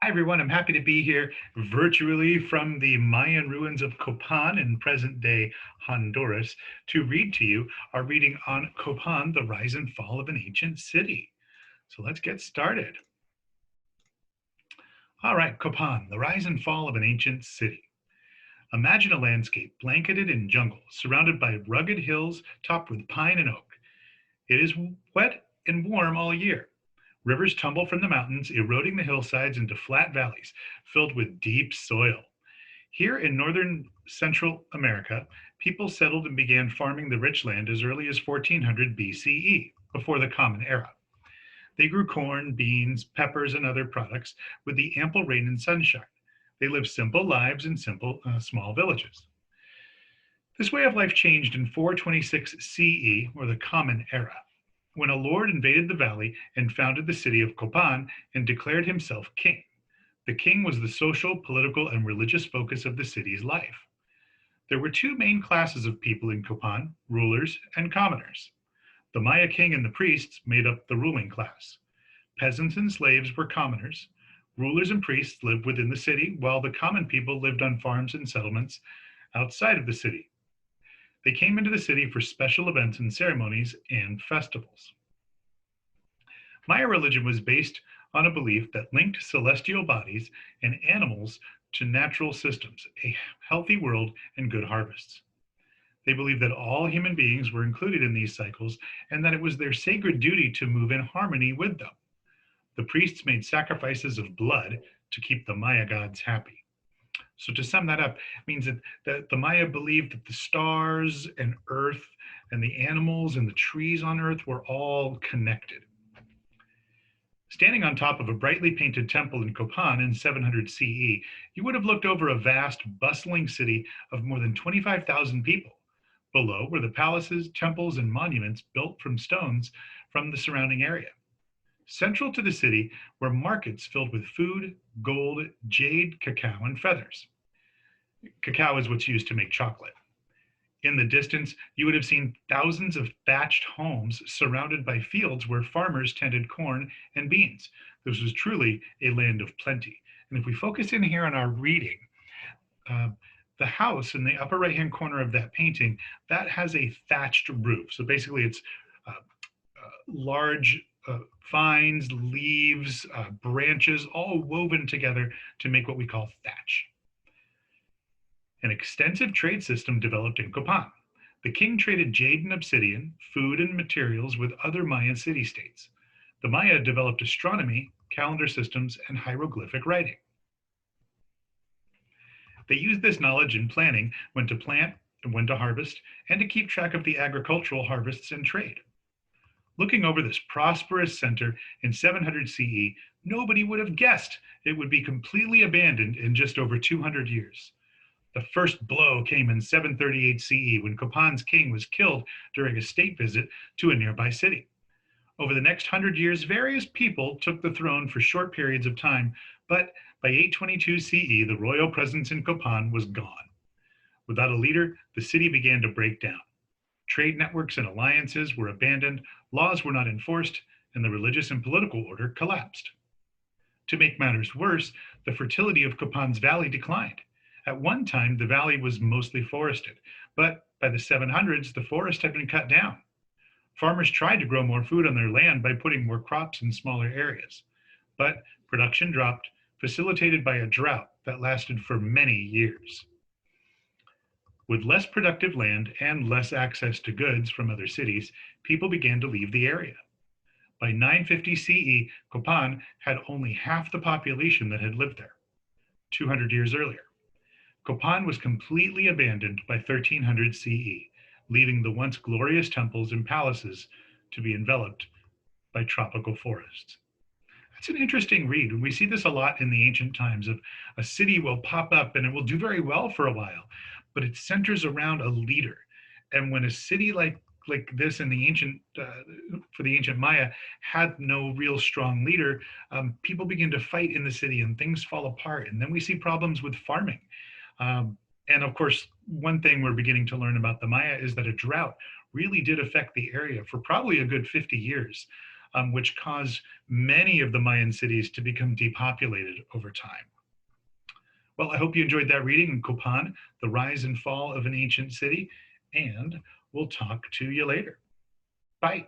Hi, everyone. I'm happy to be here virtually from the Mayan ruins of Copan in present day Honduras to read to you our reading on Copan, the rise and fall of an ancient city. So let's get started. All right, Copan, the rise and fall of an ancient city. Imagine a landscape blanketed in jungle, surrounded by rugged hills topped with pine and oak. It is wet and warm all year. Rivers tumble from the mountains, eroding the hillsides into flat valleys filled with deep soil. Here in northern Central America, people settled and began farming the rich land as early as 1400 BCE, before the Common Era. They grew corn, beans, peppers, and other products with the ample rain and sunshine. They lived simple lives in small villages. This way of life changed in 426 CE, or the Common Era, when a lord invaded the valley and founded the city of Copan and declared himself king. The king was the social, political, and religious focus of the city's life. There were two main classes of people in Copan: rulers and commoners. The Maya king and the priests made up the ruling class. Peasants and slaves were commoners. Rulers and priests lived within the city, while the common people lived on farms and settlements outside of the city. They came into the city for special events and ceremonies and festivals. Maya religion was based on a belief that linked celestial bodies and animals to natural systems, a healthy world, and good harvests. They believed that all human beings were included in these cycles and that it was their sacred duty to move in harmony with them. The priests made sacrifices of blood to keep the Maya gods happy. So to sum that up, it means that the Maya believed that the stars and earth and the animals and the trees on earth were all connected. Standing on top of a brightly painted temple in Copan in 700 CE, you would have looked over a vast, bustling city of more than 25,000 people. Below were the palaces, temples, and monuments built from stones from the surrounding area. Central to the city were markets filled with food, gold, jade, cacao, and feathers. Cacao is what's used to make chocolate. In the distance, you would have seen thousands of thatched homes surrounded by fields where farmers tended corn and beans. This was truly a land of plenty. And if we focus in here on our reading, uh, the house in the upper right hand corner of that painting, that has a thatched roof. So basically, it's large vines, leaves, branches, all woven together to make what we call thatch. An extensive trade system developed in Copan. The king traded jade and obsidian, food and materials with other Mayan city states. The Maya developed astronomy, calendar systems, and hieroglyphic writing. They used this knowledge in planning when to plant and when to harvest, and to keep track of the agricultural harvests and trade. Looking over this prosperous center in 700 CE, nobody would have guessed it would be completely abandoned in just over 200 years. The first blow came in 738 CE when Copan's king was killed during a state visit to a nearby city. Over the next 100 years, various people took the throne for short periods of time, but by 822 CE, the royal presence in Copan was gone. Without a leader, the city began to break down. Trade networks and alliances were abandoned, laws were not enforced, and the religious and political order collapsed. To make matters worse, the fertility of Copan's valley declined. At one time, the valley was mostly forested, but by the 700s, the forest had been cut down. Farmers tried to grow more food on their land by putting more crops in smaller areas, but production dropped, facilitated by a drought that lasted for many years. With less productive land and less access to goods from other cities, people began to leave the area. By 950 CE, Copan had only half the population that had lived there 200 years earlier. Copan was completely abandoned by 1300 CE, leaving the once glorious temples and palaces to be enveloped by tropical forests. That's an interesting read. We see this a lot in the ancient times of a city will pop up and it will do very well for a while, but it centers around a leader. And when a city like this in the ancient for the ancient Maya had no real strong leader, people begin to fight in the city and things fall apart. And then we see problems with farming. And of course, one thing we're beginning to learn about the Maya is that a drought really did affect the area for probably a good 50 years. which caused many of the Mayan cities to become depopulated over time. Well, I hope you enjoyed that reading in Copan, The Rise and Fall of an Ancient City, and we'll talk to you later. Bye.